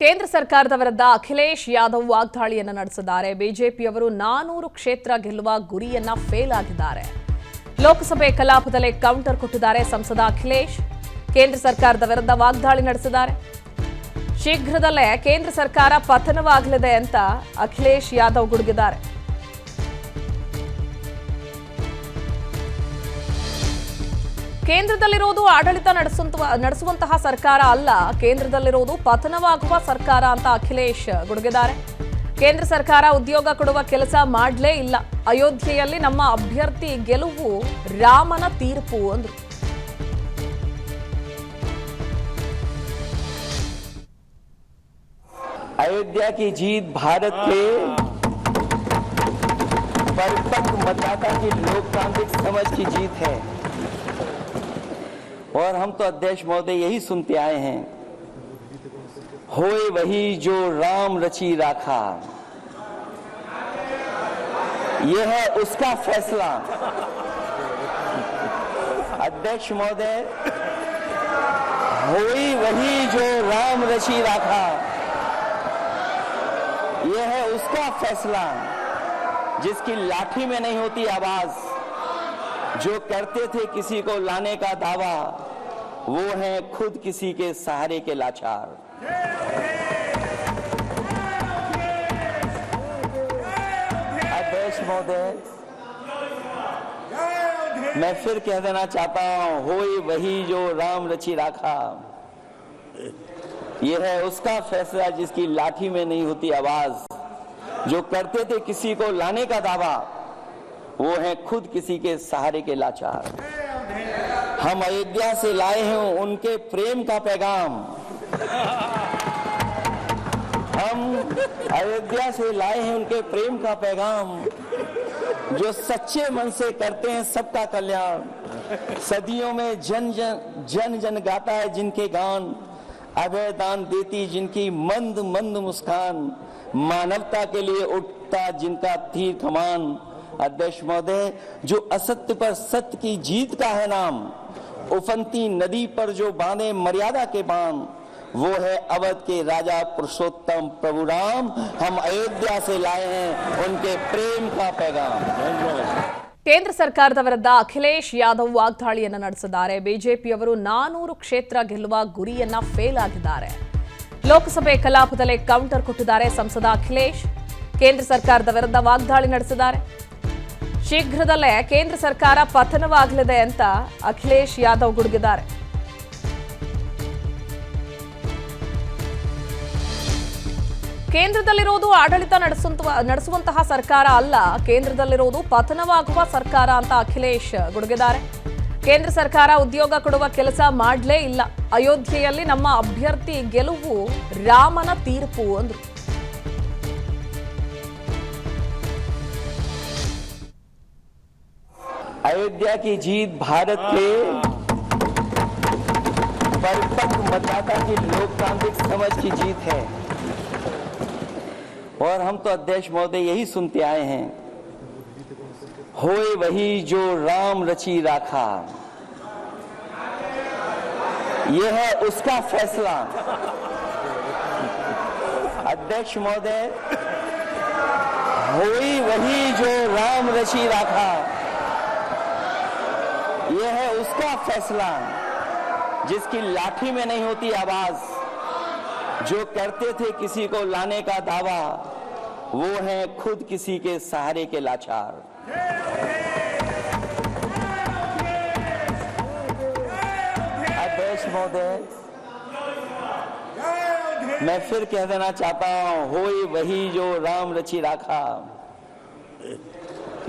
ಕೇಂದ್ರ ಸರ್ಕಾರದ ವಿರುದ್ಧ ಅಖಿಲೇಶ್ ಯಾದವ್ ವಾಗ್ದಾಳಿಯನ್ನು ನಡೆಸಿದ್ದಾರೆ. ಬಿಜೆಪಿಯವರು 400 ಕ್ಷೇತ್ರ ಗೆಲ್ಲುವ ಗುರಿಯನ್ನ ಫೇಲ್ ಆಗಿದ್ದಾರೆ. ಲೋಕಸಭೆ ಕಲಾಪದಲ್ಲಿ ಕೌಂಟರ್ ಕೊಟ್ಟಿದ್ದಾರೆ ಸಂಸದ ಅಖಿಲೇಶ್. ಕೇಂದ್ರ ಸರ್ಕಾರದ ವಿರುದ್ಧ ವಾಗ್ದಾಳಿ ನಡೆಸಿದ್ದಾರೆ. ಶೀಘ್ರದಲ್ಲೇ ಕೇಂದ್ರ ಸರ್ಕಾರ ಪತನವಾಗಲಿದೆ ಅಂತ ಅಖಿಲೇಶ್ ಯಾದವ್ ಗುಡುಗಿದ್ದಾರೆ. ಕೇಂದ್ರದಲ್ಲಿರೋದು ಆಡಳಿತ ನಡೆಸುವಂತಹ ಸರ್ಕಾರ ಅಲ್ಲ, ಕೇಂದ್ರದಲ್ಲಿರೋದು ಪತನವಾಗುವ ಸರ್ಕಾರ ಅಂತ ಅಖಿಲೇಶ್ ಗುಡುಗಿದ್ದಾರೆ. ಕೇಂದ್ರ ಸರ್ಕಾರ ಉದ್ಯೋಗ ಕೊಡುವ ಕೆಲಸ ಮಾಡಲೇ ಇಲ್ಲ. ಅಯೋಧ್ಯೆಯಲ್ಲಿ ನಮ್ಮ ಅಭ್ಯರ್ಥಿ ಗೆಲುವು ರಾಮನ ತೀರ್ಪು ಅಂದ್ರು. अयोध्या की जीत भारत के परिपक्व मतदाता की लोकतांत्रिक समझ की जीत है और हम तो अध्यक्ष महोदय यही सुनते आए हैं, होए वही जो राम रची राखा, यह है उसका फैसला। अध्यक्ष महोदय, होई वही जो राम रची राखा, यह है उसका फैसला। जिसकी लाठी में नहीं होती आवाज, जो करते थे किसी को लाने का दावा, वो हैं खुद किसी के सहारे के लाचार। अध्यक्ष महोदय, मैं फिर कह देना चाहता हूं, होई वही जो राम रची राखा, यह है उसका फैसला। जिसकी लाठी में नहीं होती आवाज, जो करते थे किसी को लाने का दावा, वो है खुद किसी के सहारे के लाचार। हम अयोध्या से लाए हैं उनके प्रेम का पैगाम, हम अयोध्या से लाए हैं उनके प्रेम का पैगाम, जो सच्चे मन से करते हैं सबका कल्याण। सदियों में जन जन गाता है जिनके गान, अभय दान देती जिनकी मंद मंद मुस्कान, मानवता के लिए उठता जिनका तीर कमान। अध्यक्ष महोदय, जो असत्य पर सत्य की जीत का है नाम, उफनती नदी पर जो बांधे मर्यादा के बांध, वो है अवध के राजा पुरुषोत्तम प्रभु राम। हम अयोध्या से लाए हैं उनके प्रेम का पैगाम। ಕೇಂದ್ರ ಸರ್ಕಾರದ ವಿರುದ್ಧ ಅಖಿಲೇಶ್ ಯಾದವ್ ವಾಗ್ದಾಳಿಯನ್ನು ನಡೆಸಿದ್ದಾರೆ. ಬಿಜೆಪಿಯವರು 400 ಕ್ಷೇತ್ರ ಗೆಲ್ಲುವ ಗುರಿಯನ್ನ ಫೇಲ್ ಆಗಿದ್ದಾರೆ. ಲೋಕಸಭೆ ಕಲಾಪದಲ್ಲಿ ಕೌಂಟರ್ ಕೊಟ್ಟಿದ್ದಾರೆ ಸಂಸದ ಅಖಿಲೇಶ್. ಕೇಂದ್ರ ಸರ್ಕಾರದ ವಿರುದ್ಧ ವಾಗ್ದಾಳಿ ನಡೆಸಿದ್ದಾರೆ. ಶೀಘ್ರದಲ್ಲೇ ಕೇಂದ್ರ ಸರ್ಕಾರ ಪತನವಾಗಲಿದೆ ಅಂತ ಅಖಿಲೇಶ್ ಯಾದವ್ ಗುಡುಗಿದ್ದಾರೆ. ಕೇಂದ್ರದಲ್ಲಿರೋದು ಆಡಳಿತ ನಡೆಸುವಂತಹ ಸರ್ಕಾರ ಅಲ್ಲ, ಕೇಂದ್ರದಲ್ಲಿರೋದು ಪತನವಾಗುವ ಸರ್ಕಾರ ಅಂತ ಅಖಿಲೇಶ್ ಗುಡುಗಿದ್ದಾರೆ. ಕೇಂದ್ರ ಸರ್ಕಾರ ಉದ್ಯೋಗ ಕೊಡುವ ಕೆಲಸ ಮಾಡಲೇ ಇಲ್ಲ. ಅಯೋಧ್ಯೆಯಲ್ಲಿ ನಮ್ಮ ಅಭ್ಯರ್ಥಿ ಗೆಲುವು ರಾಮನ ತೀರ್ಪು ಅಂದ್ರು. अयोध्या की जीत भारत के परिपक्व मतदाता की लोकतांत्रिक समझ की जीत है और हम तो अध्यक्ष महोदय यही सुनते आए हैं, होए वही जो राम रची राखा, यह है उसका फैसला। अध्यक्ष महोदय, होई वही जो राम रची राखा, यह है उसका फैसला। जिसकी लाठी में नहीं होती आवाज, जो करते थे किसी को लाने का दावा, वो है खुद किसी के सहारे के लाचार। अध्यक्ष महोदय, मैं फिर कह देना चाहता हूं, होई वही जो राम रची राखा,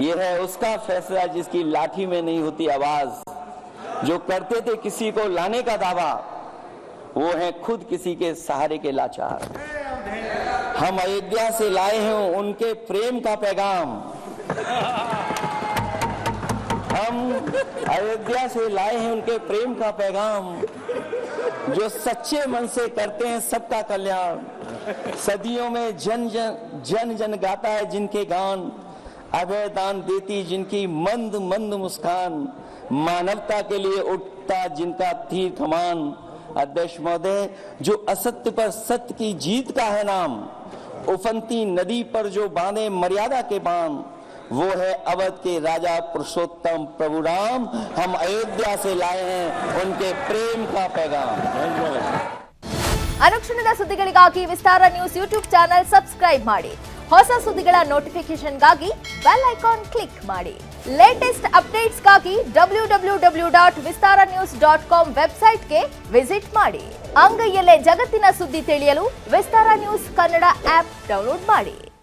यह है उसका फैसला। जिसकी लाठी में नहीं होती आवाज, जो करते थे किसी को लाने का दावा, वो है खुद किसी के सहारे के लाचार। हम अयोध्या से लाए हैं उनके प्रेम का पैगाम, हम अयोध्या से लाए हैं उनके प्रेम का पैगाम, जो सच्चे मन से करते हैं सबका कल्याण। सदियों में जन जन गाता है जिनके गान, अभय दान देती जिनकी मंद मंद मुस्कान, मानवता के लिए उठता जिनका तीर कमान। अध्यक्ष महोदय, जो असत्य पर सत्य की जीत का है नाम, उफनती नदी पर जो बांधे मर्यादा के बांध, वो है अवध के राजा पुरुषोत्तम प्रभु राम। हम अयोध्या से लाए हैं उनके प्रेम का पैगाम। ಅನುಕ್ಷಣದ ಸುದ್ದಿಗಳಿಗಾಗಿ ವಿಸ್ತಾರ ನ್ಯೂಸ್ ಯೂಟ್ಯೂಬ್ ಚಾನೆಲ್ ಸಬ್ಸ್ಕ್ರೈಬ್ ಮಾಡಿ. ಹೊಸ ಸುದ್ದಿಗಳ ನೋಟಿಫಿಕೇಶನ್ಗಾಗಿ ಬೆಲ್ ಐಕಾನ್ ಕ್ಲಿಕ್ ಮಾಡಿ. ಲೇಟೆಸ್ಟ್ ಅಪ್ಡೇಟ್ಸ್ಗಾಗಿ www.vistaranews.com ವೆಬ್ಸೈಟ್ಗೆ ವಿಸಿಟ್ ಮಾಡಿ. ಅಂಗೈಯಲ್ಲೇ ಜಗತ್ತಿನ ಸುದ್ದಿ ತಿಳಿಯಲು ವಿಸ್ತಾರ ನ್ಯೂಸ್ ಕನ್ನಡ ಆಪ್ ಡೌನ್ಲೋಡ್ ಮಾಡಿ.